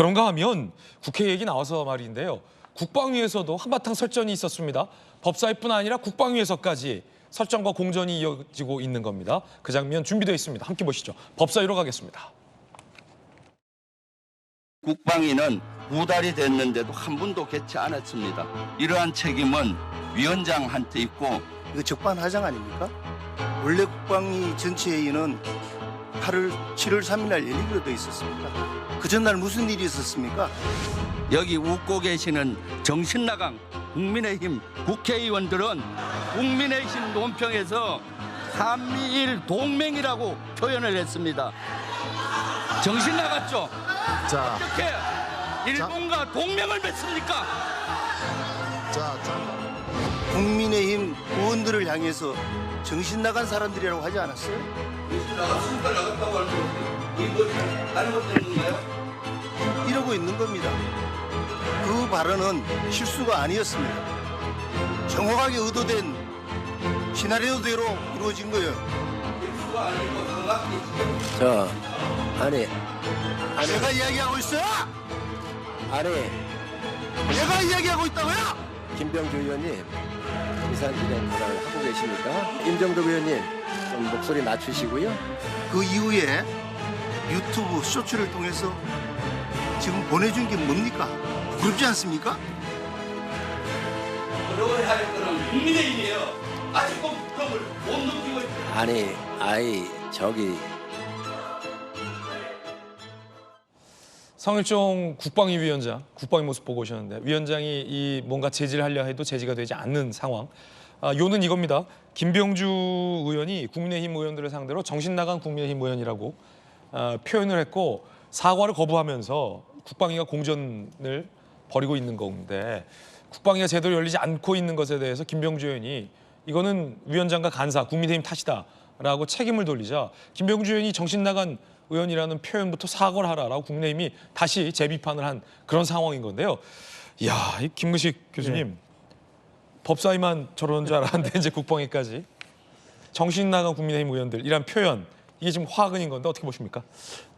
그런가 하면 국회 얘기 나와서 말인데요. 국방위에서도 한바탕 설전이 있었습니다. 법사위뿐 아니라 국방위에서까지 설전과 공전이 이어지고 있는 겁니다. 그 장면 준비되어 있습니다. 함께 보시죠. 법사위로 가겠습니다. 국방위는 2달이 됐는데도 한 분도 개최 안 했습니다. 이러한 책임은 위원장한테 있고. 이거 적반하장 아닙니까? 원래 국방위 전체회의는 7월 3일 날 열리기로 돼 있었습니다. 그 전날 무슨 일이 있었습니까? 여기 웃고 계시는 정신나간 국민의힘 국회의원들은 국민의힘 논평에서 한미일 동맹이라고 표현을 했습니다. 정신 나갔죠? 자, 어떻게 일본과 동맹을 맺습니까? 국민의힘 의원들을 향해서 정신 나간 사람들이라고 하지 않았어요? 정신 나갔습니까? 나갔다고 하는데 이거 잘못된 건가요? 이러고 있는 겁니다. 그 발언은 실수가 아니었습니다. 정확하게 의도된 시나리오대로 이루어진 거예요. 실수가 아니고 정확히 내가 이야기하고 있어요! 내가 이야기하고 있다고요! 김병주 의원님, 이산진행 발언을 하고 계십니까? 임정덕 의원님, 좀 목소리 낮추시고요. 그 이후에 유튜브 쇼츠를 통해서 지금 보내준 게 뭡니까? 부끄럽지 않습니까? 그러고야 할 거는 국민의힘이에요. 아직도 그걸 못 느끼고 있어요. 저기 성일종 국방위 위원장, 국방위 모습 보고 오셨는데 위원장이 이 뭔가 제지를 하려 해도 제지가 되지 않는 상황. 요는 이겁니다. 김병주 의원이 국민의힘 의원들을 상대로 정신 나간 국민의힘 의원이라고 표현을 했고 사과를 거부하면서 국방위가 공전을 벌이고 있는 건데 국방위가 제대로 열리지 않고 있는 것에 대해서 김병주 의원이 이거는 위원장과 간사, 국민의힘 탓이다라고 책임을 돌리자 김병주 의원이 정신 나간 의원이라는 표현부터 사과를 하라라고 국민의힘이 다시 재비판을 한 그런 상황인 건데요. 이야, 이 김무식 교수님 법사위만 저러는 줄 알았는데 이제 국방위까지 정신 나간 국민의힘 의원들 이란 표현 이게 지금 화근인 건데 어떻게 보십니까?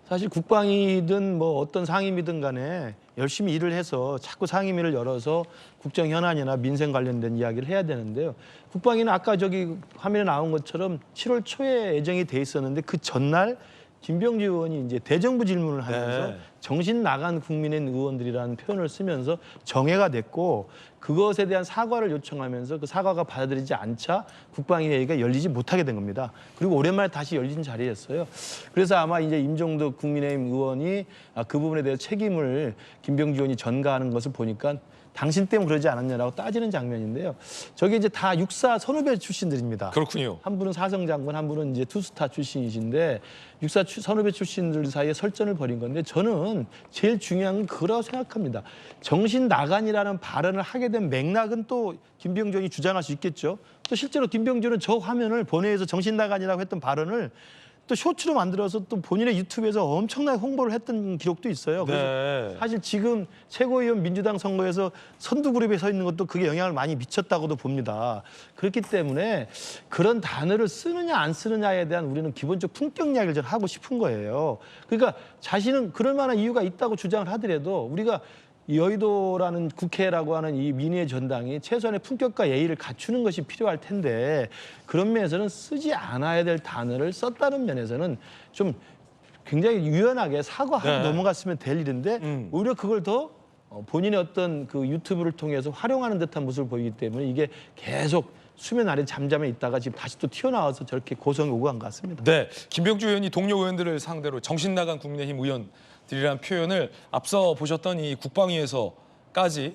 사실 국방위든 뭐 어떤 상임위든 간에 열심히 일을 해서 자꾸 상임위를 열어서 국정 현안이나 민생 관련된 이야기를 해야 되는데요. 국방위는 아까 저기 화면에 나온 것처럼 7월 초에 예정이 돼 있었는데 그 전날 김병주 의원이 이제 대정부 질문을 하면서 정신 나간 국민의 의원들이라는 표현을 쓰면서 정해가 됐고 그것에 대한 사과를 요청하면서 그 사과가 받아들이지 않자 국방위 회의가 열리지 못하게 된 겁니다. 그리고 오랜만에 다시 열린 자리였어요. 그래서 아마 이제 임종덕 국민의힘 의원이 그 부분에 대해서 책임을 김병주 의원이 전가하는 것을 보니까 당신 때문에 그러지 않았냐라고 따지는 장면인데요. 저게 이제 다 육사 선후배 출신들입니다. 그렇군요. 한 분은 사성장군, 한 분은 이제 투스타 출신이신데 육사 선후배 출신들 사이에 설전을 벌인 건데 저는 제일 중요한 건 그거라고 생각합니다. 정신 나간이라는 발언을 하게 된 맥락은 또 김병주 의원이 주장할 수 있겠죠. 또 실제로 김병주 의원은 저 화면을 본회의에서 정신 나간이라고 했던 발언을 또 쇼츠로 만들어서 또 본인의 유튜브에서 엄청나게 홍보를 했던 기록도 있어요. 그래서 사실 지금 최고위원 민주당 선거에서 선두그룹에 서 있는 것도 그게 영향을 많이 미쳤다고도 봅니다. 그렇기 때문에 그런 단어를 쓰느냐 안 쓰느냐에 대한 우리는 기본적 품격 이야기를 좀 하고 싶은 거예요. 그러니까 자신은 그럴 만한 이유가 있다고 주장을 하더라도 우리가 여의도라는 국회라고 하는 이 민의의 전당이 최소한의 품격과 예의를 갖추는 것이 필요할 텐데 그런 면에서는 쓰지 않아야 될 단어를 썼다는 면에서는 좀 굉장히 유연하게 사과하고 넘어갔으면 될 일인데 오히려 그걸 더 본인의 어떤 그 유튜브를 통해서 활용하는 듯한 모습을 보이기 때문에 이게 계속 수면 아래 잠잠해 있다가 지금 다시 또 튀어나와서 저렇게 고성이 오고 간 것 같습니다. 네, 김병주 의원이 동료 의원들을 상대로 정신 나간 국민의힘 의원들이라는 표현을 앞서 보셨던 이 국방위에서까지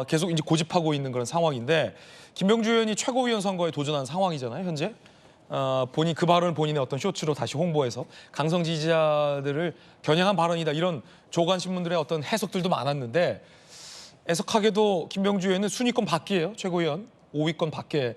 계속 이제 고집하고 있는 그런 상황인데 김병주 의원이 최고위원 선거에 도전한 상황이잖아요, 현재. 본인 그 발언을 본인의 어떤 쇼츠로 다시 홍보해서 강성 지지자들을 겨냥한 발언이다 이런 조간 신문들의 어떤 해석들도 많았는데 애석하게도 김병주 의원은 순위권 밖이에요, 최고위원 5위권 밖에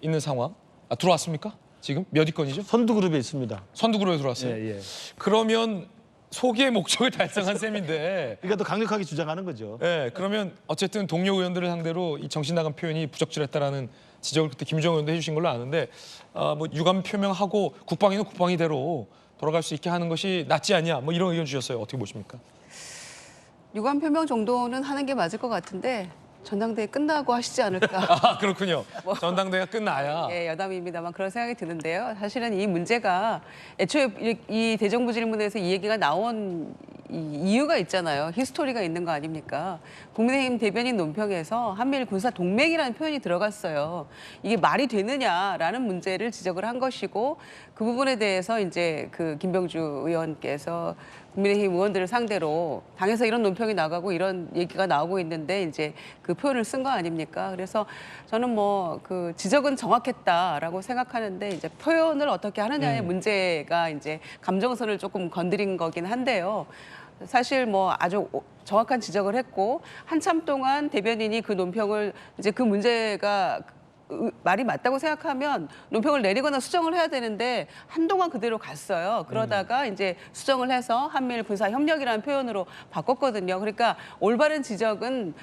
있는 상황. 들어왔습니까? 지금 몇 위권이죠? 선두그룹에 있습니다. 선두그룹에 들어왔어요. 예. 그러면 소기의 목적을 달성한 셈인데. 그러니까 또 강력하게 주장하는 거죠. 네, 그러면 어쨌든 동료 의원들을 상대로 이 정신 나간 표현이 부적절했다라는 지적을 그때 김정은 의원도 해주신 걸로 아는데 뭐 유감 표명하고 국방위는 국방위대로 돌아갈 수 있게 하는 것이 낫지 않냐 뭐 이런 의견 주셨어요. 어떻게 보십니까? 유감 표명 정도는 하는 게 맞을 것 같은데 전당대회 끝나고 하시지 않을까. 아 그렇군요. 전당대회가 끝나야. 예, 여담입니다만 그런 생각이 드는데요. 사실은 이 문제가 애초에 이 대정부 질문에서 이 얘기가 나온 이유가 있잖아요. 히스토리가 있는 거 아닙니까? 국민의힘 대변인 논평에서 한미일 군사 동맹이라는 표현이 들어갔어요. 이게 말이 되느냐라는 문제를 지적을 한 것이고 그 부분에 대해서 이제 그 김병주 의원께서 국민의힘 의원들을 상대로 당에서 이런 논평이 나가고 이런 얘기가 나오고 있는데 이제 그 표현을 쓴 거 아닙니까? 그래서 저는 뭐 그 지적은 정확했다라고 생각하는데 이제 표현을 어떻게 하느냐의 문제가 이제 감정선을 조금 건드린 거긴 한데요. 사실 뭐 아주 정확한 지적을 했고 한참 동안 대변인이 그 논평을 이제 그 문제가 말이 맞다고 생각하면 논평을 내리거나 수정을 해야 되는데 한동안 그대로 갔어요. 그러다가 이제 수정을 해서 한미일 군사 협력이라는 표현으로 바꿨거든요. 그러니까 올바른 지적은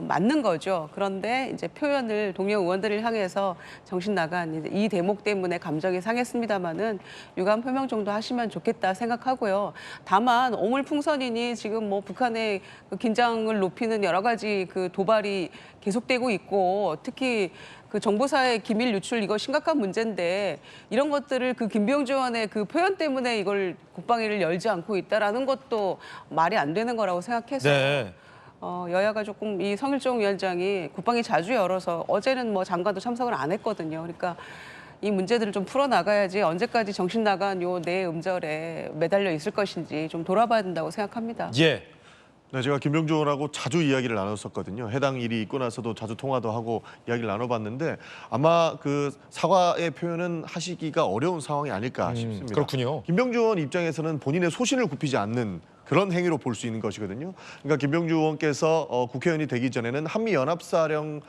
맞는 거죠. 그런데 이제 표현을 동료 의원들을 향해서 정신 나간 이제 이 대목 때문에 감정이 상했습니다마는 유감 표명 정도 하시면 좋겠다 생각하고요. 다만 오물풍선이니 지금 뭐 북한의 그 긴장을 높이는 여러 가지 그 도발이 계속되고 있고 특히 그 정보사의 기밀 유출 이거 심각한 문제인데 이런 것들을 그 김병주 의원의 그 표현 때문에 이걸 국방위를 열지 않고 있다라는 것도 말이 안 되는 거라고 생각해서 네. 여야가 조금 이 성일종 위원장이 국방위 자주 열어서 어제는 뭐 장관도 참석을 안 했거든요. 그러니까 이 문제들을 좀 풀어나가야지 언제까지 정신 나간 요 내 음절에 매달려 있을 것인지 좀 돌아봐야 된다고 생각합니다. 예. 네, 제가 김병주 의원하고 자주 이야기를 나눴었거든요. 해당 일이 있고 나서도 자주 통화도 하고 이야기를 나눠봤는데 아마 그 사과의 표현은 하시기가 어려운 상황이 아닐까 싶습니다. 그렇군요. 김병주 의원 입장에서는 본인의 소신을 굽히지 않는 그런 행위로 볼 수 있는 것이거든요. 그러니까 김병주 의원께서 국회의원이 되기 전에는 한미연합사령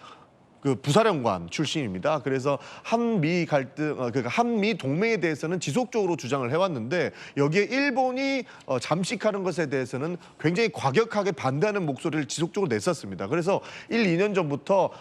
그 부사령관 출신입니다. 그래서 한미 갈등, 그러니까 한미 동맹에 대해서는 지속적으로 주장을 해왔는데 여기에 일본이 잠식하는 것에 대해서는 굉장히 과격하게 반대하는 목소리를 지속적으로 냈었습니다. 그래서 1, 2년 전부터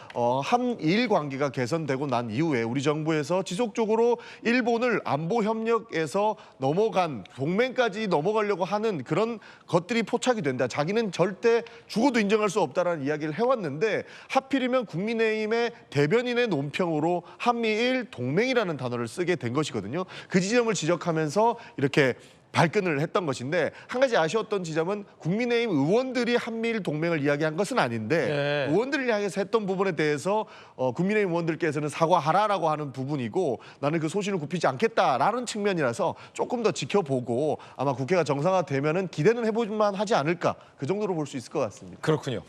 한일 관계가 개선되고 난 이후에 우리 정부에서 지속적으로 일본을 안보 협력에서 넘어간 동맹까지 넘어가려고 하는 그런 것들이 포착이 된다. 자기는 절대 죽어도 인정할 수 없다라는 이야기를 해왔는데 하필이면 국민의힘 대변인의 논평으로 한미일 동맹이라는 단어를 쓰게 된 것이거든요. 그 지점을 지적하면서 이렇게 발끈을 했던 것인데 한 가지 아쉬웠던 지점은 국민의힘 의원들이 한미일 동맹을 이야기한 것은 아닌데 의원들을 향해서 했던 부분에 대해서 국민의힘 의원들께서는 사과하라라고 하는 부분이고 나는 그 소신을 굽히지 않겠다라는 측면이라서 조금 더 지켜보고 아마 국회가 정상화되면은 기대는 해볼만 하지 않을까 그 정도로 볼 수 있을 것 같습니다. 그렇군요.